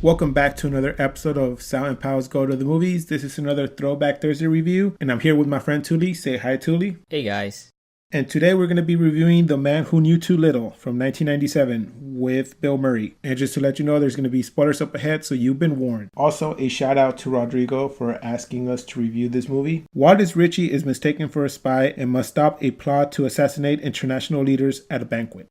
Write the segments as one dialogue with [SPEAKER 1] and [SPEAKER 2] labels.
[SPEAKER 1] Welcome back to another episode of Sal and Pals Go to the Movies. This is another Throwback Thursday review, and I'm here with my friend Touly. Say hi, Touly.
[SPEAKER 2] Hey guys.
[SPEAKER 1] And today we're going to be reviewing The Man Who Knew Too Little from 1997 with Bill Murray. And just to let you know, there's going to be spoilers up ahead, so you've been warned. Also, a shout out to Rodrigo for asking us to review this movie. Wallace Ritchie is mistaken for a spy and must stop a plot to assassinate international leaders at a banquet.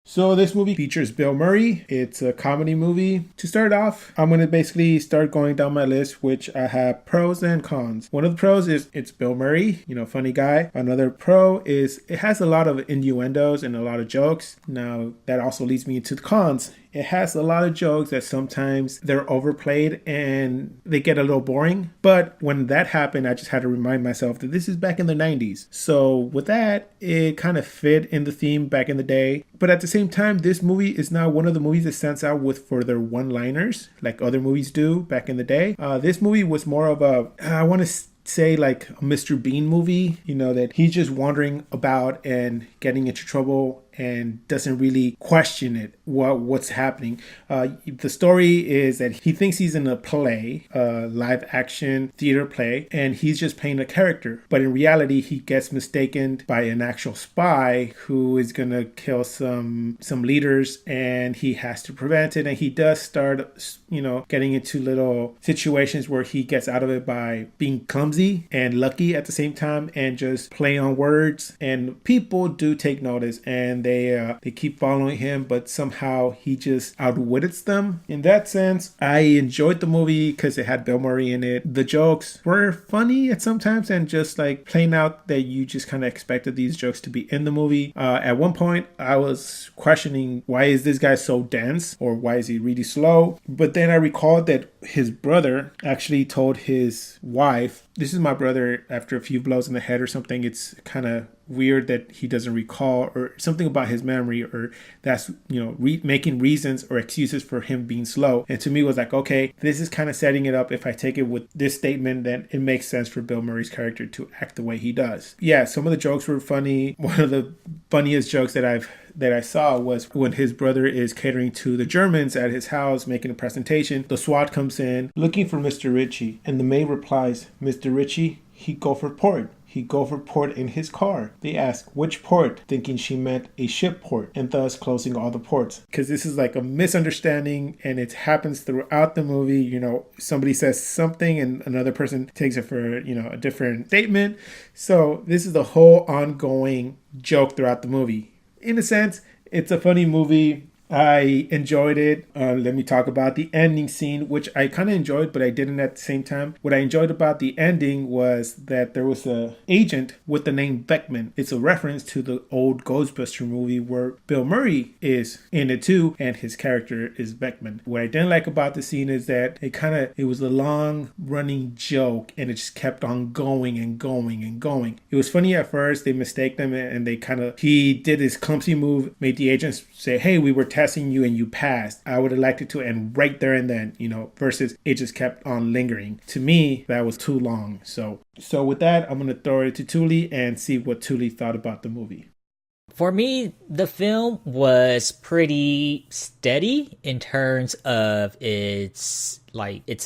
[SPEAKER 1] So this movie features Bill Murray. It's a comedy movie. To start off, I'm going to basically start going down my list, which I have pros and cons. One of the pros is it's Bill Murray, funny guy. Another pro is it has a lot of innuendos and a lot of jokes. Now, that also leads me into the cons. It has a lot of jokes that sometimes they're overplayed and they get a little boring. But when that happened, I just had to remind myself that this is back in the 90s. So with that, it kind of fit in the theme back in the day. But at the same time, this movie is now one of the movies that stands out for their one-liners, like other movies do back in the day. This movie was more of I want to say like a Mr. Bean movie, that he's just wandering about and getting into trouble and doesn't really question it, what's happening. The story is that he thinks he's in a play, a live action theater play, and he's just playing a character. But in reality, he gets mistaken by an actual spy who is gonna kill some leaders, and he has to prevent it. And he does start, getting into little situations where he gets out of it by being clumsy and lucky at the same time, and just play on words. And people do take notice, and they keep following him, but somehow he just outwits them. In that sense, I enjoyed the movie because it had Bill Murray in it. The jokes were funny at sometimes, and just like playing out that you just kind of expected these jokes to be in the movie. At one point, I was questioning, why is this guy so dense, or why is he really slow? But then I recalled that his brother actually told his wife, "This is my brother after a few blows in the head," or something. It's kind of weird that he doesn't recall, or something about his memory, or that's making reasons or excuses for him being slow. And to me, it was like, okay, this is kind of setting it up. If I take it with this statement, then it makes sense for Bill Murray's character to act the way he does. Yeah, some of the jokes were funny. One of the funniest jokes that I saw was when his brother is catering to the Germans at his house, making a presentation. The SWAT comes in looking for Mr. Ritchie, and the maid replies, "Mr. Ritchie, he go for port. He go for port in his car." They ask, "Which port?" thinking she meant a ship port, and thus closing all the ports. Because this is like a misunderstanding, and it happens throughout the movie. Somebody says something and another person takes it for, a different statement. So this is the whole ongoing joke throughout the movie. In a sense, it's a funny movie. I enjoyed it. Let me talk about the ending scene, which I kind of enjoyed, but I didn't at the same time. What I enjoyed about the ending was that there was an agent with the name Beckman. It's a reference to the old Ghostbuster movie where Bill Murray is in it too, and his character is Beckman. What I didn't like about the scene is that it was a long running joke, and it just kept on going and going and going. It was funny at first. They mistake them, and he did his clumsy move, made the agents say, "Hey, we were testing you and you passed." I would have liked it to end right there and then, versus it just kept on lingering. To me, that was too long. So with that, I'm going to throw it to Touly and see what Touly thought about the movie.
[SPEAKER 2] For me, the film was pretty steady in terms of its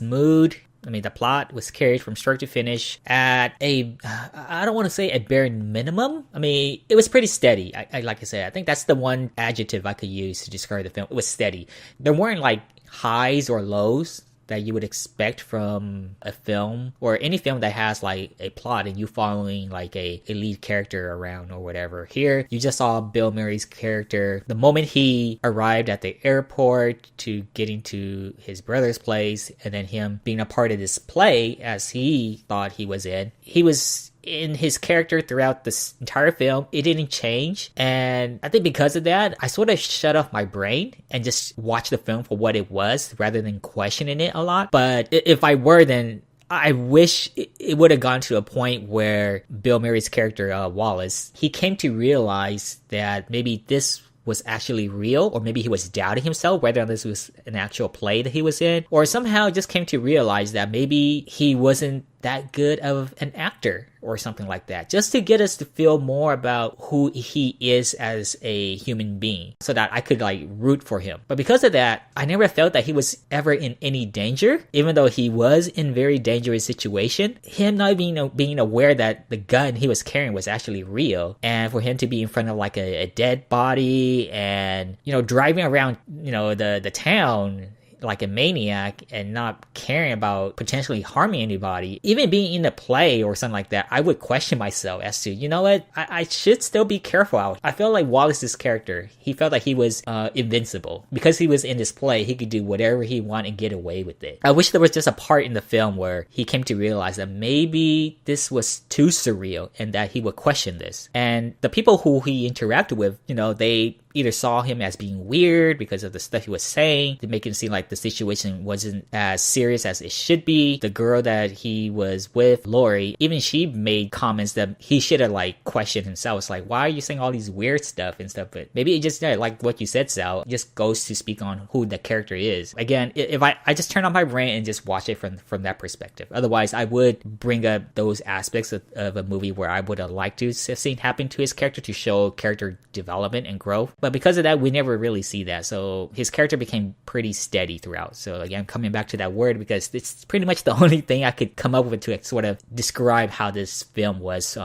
[SPEAKER 2] mood. The plot was carried from start to finish at I don't want to say a bare minimum. It was pretty steady. Like I said, I think that's the one adjective I could use to describe the film. It was steady. There weren't like highs or lows that you would expect from a film, or any film that has like a plot and you following like a lead character around or whatever. Here, you just saw Bill Murray's character the moment he arrived at the airport to getting to his brother's place, and then him being a part of this play as he thought he was in. He was in his character throughout this entire film. It didn't change, and I think because of that, I sort of shut off my brain and just watched the film for what it was rather than questioning it a lot. But if I were, then I wish it would have gone to a point where Bill Murray's character, Wallace, he came to realize that maybe this was actually real, or maybe he was doubting himself whether this was an actual play that he was in, or somehow just came to realize that maybe he wasn't that good of an actor or something like that, just to get us to feel more about who he is as a human being, so that I could like root for him. But because of that, I never felt that he was ever in any danger, even though he was in very dangerous situation. Him not being aware that the gun he was carrying was actually real, and for him to be in front of like a dead body, and driving around the town like a maniac and not caring about potentially harming anybody, even being in a play or something like that, I would question myself as to, you know what, I should still be careful. I felt like Wallace's character, he felt like he was invincible. Because he was in this play, he could do whatever he wanted and get away with it. I wish there was just a part in the film where he came to realize that maybe this was too surreal and that he would question this. And the people who he interacted with, they either saw him as being weird because of the stuff he was saying, to make it seem like the situation wasn't as serious as it should be. The girl that he was with, Lori, even she made comments that he should have like questioned himself. It's like, why are you saying all these weird stuff and stuff? But maybe it just, like what you said, Sal, just goes to speak on who the character is. Again, if I just turn on my brain and just watch it from that perspective. Otherwise, I would bring up those aspects of a movie where I would have liked to have seen happen to his character to show character development and growth. But because of that, we never really see that. So his character became pretty steady throughout. So again, coming back to that word, because it's pretty much the only thing I could come up with to sort of describe how this film was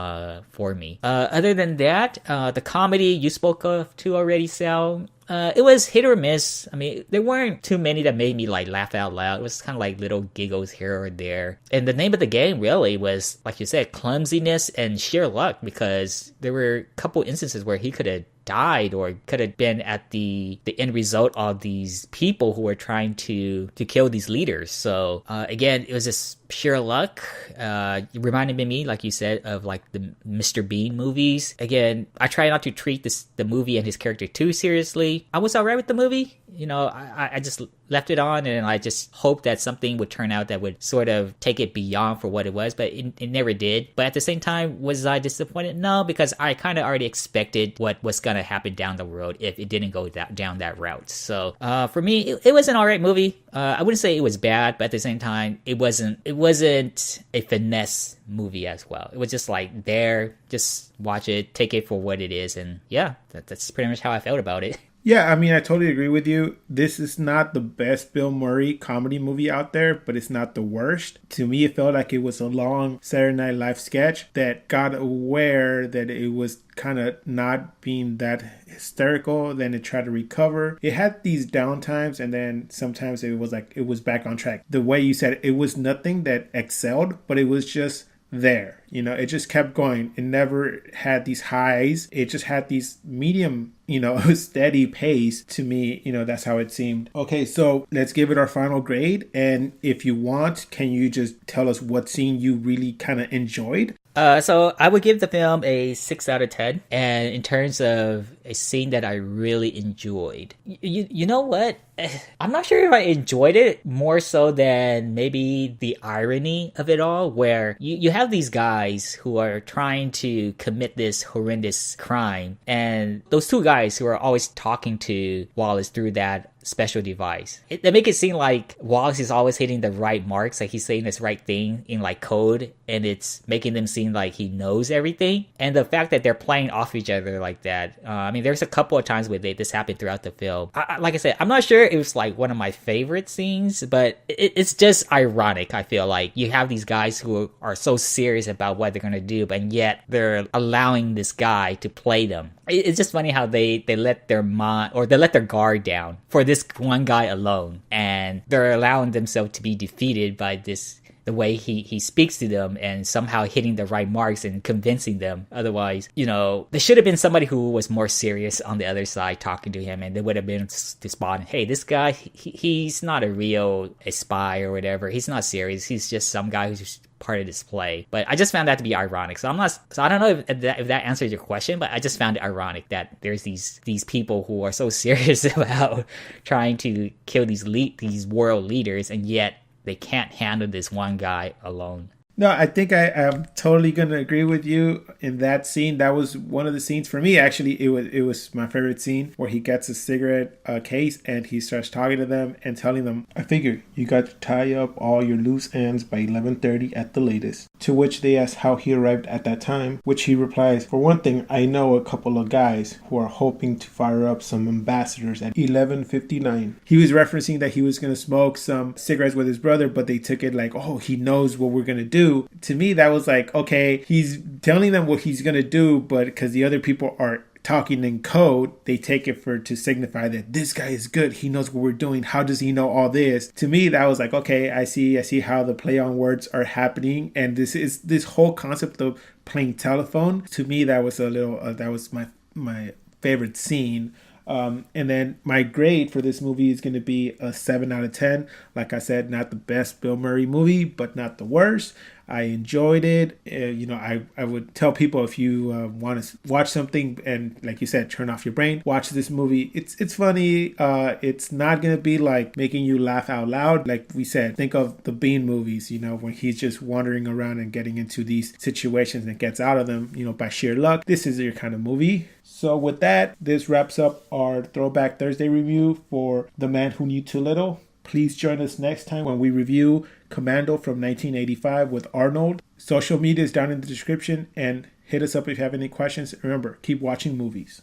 [SPEAKER 2] for me. Other than that, the comedy you spoke of too already, Sal. It was hit or miss. I mean, there weren't too many that made me like laugh out loud. It was kind of like little giggles here or there. And the name of the game really was, like you said, clumsiness and sheer luck, because there were a couple instances where he could have died or could have been at the end result of these people who were trying to kill these leaders. So again, it was just sheer luck. It reminded me, like you said, of like the Mr. Bean movies. Again, I try not to treat the movie and his character too seriously. I was alright with the movie. I just left it on, and I just hoped that something would turn out that would sort of take it beyond for what it was, but it never did. But at the same time, was I disappointed? No, because I kind of already expected what was going to happen down the road if it didn't go down that route. So for me, it was an alright movie. I wouldn't say it was bad, but at the same time, it wasn't a finesse movie as well. It was just like there, just watch it, take it for what it is, and yeah, that's pretty much how I felt about it.
[SPEAKER 1] Yeah, I mean, I totally agree with you. This is not the best Bill Murray comedy movie out there, but it's not the worst. To me, it felt like it was a long Saturday Night Live sketch that got aware that it was kind of not being that hysterical. Then it tried to recover. It had these down times, and then sometimes it was like it was back on track. The way you said it was nothing that excelled, but it was just there. It just kept going. It never had these highs. It just had these medium, steady pace. To me, that's how it seemed. Okay, so let's give it our final grade. And if you want, can you just tell us what scene you really kind of enjoyed?
[SPEAKER 2] So I would give the film a 6 out of 10. And in terms of a scene that I really enjoyed, you know what? I'm not sure if I enjoyed it more so than maybe the irony of it all, where you have these guys who are trying to commit this horrendous crime, and those two guys who are always talking to Wallace through that special device. They make it seem like Wallace is always hitting the right marks, like he's saying this right thing in like code, and it's making them seem like he knows everything. And the fact that they're playing off each other like that, I mean, there's a couple of times where this happened throughout the film. Like I said, I'm not sure it was like one of my favorite scenes, but it's just ironic. I feel like you have these guys who are so serious about what they're gonna do, but yet they're allowing this guy to play them. It's just funny how they let their mind, or they let their guard down for this one guy alone, and they're allowing themselves to be defeated by the way he speaks to them, and somehow hitting the right marks and convincing them. Otherwise, there should have been somebody who was more serious on the other side talking to him, and they would have been to spot, hey, this guy, he's not a real spy or whatever. He's not serious. He's just some guy who's just part of this play. But I just found that to be ironic. So I don't know if that answers your question, but I just found it ironic that there's these people who are so serious about trying to kill these world leaders, and yet they can't handle this one guy alone.
[SPEAKER 1] No, I think I'm totally gonna agree with you in that scene. That was one of the scenes for me. Actually, it was my favorite scene where he gets a cigarette case and he starts talking to them and telling them, "I figure you got to tie up all your loose ends by 11:30 at the latest." To which they ask how he arrived at that time, which he replies, "For one thing, I know a couple of guys who are hoping to fire up some ambassadors at 11:59." He was referencing that he was gonna smoke some cigarettes with his brother, but they took it like, "Oh, he knows what we're gonna do." To me, that was like, okay, he's telling them what he's gonna do, but because the other people are talking in code, they take it for to signify that this guy is good. He knows what we're doing. How does he know all this? To me, that was like, okay, I see how the play on words are happening, and this whole concept of playing telephone. To me, that was that was my favorite scene. And then my grade for this movie is going to be a 7 out of 10. Like I said, not the best Bill Murray movie, but not the worst. I enjoyed it. I would tell people, if you want to watch something and, like you said, turn off your brain, watch this movie. It's funny. It's not going to be like making you laugh out loud. Like we said, think of the Bean movies, when he's just wandering around and getting into these situations and gets out of them, by sheer luck. This is your kind of movie. So with that, this wraps up our Throwback Thursday review for The Man Who Knew Too Little. Please join us next time when we review Commando from 1985 with Arnold. Social media is down in the description, and hit us up if you have any questions. Remember, keep watching movies.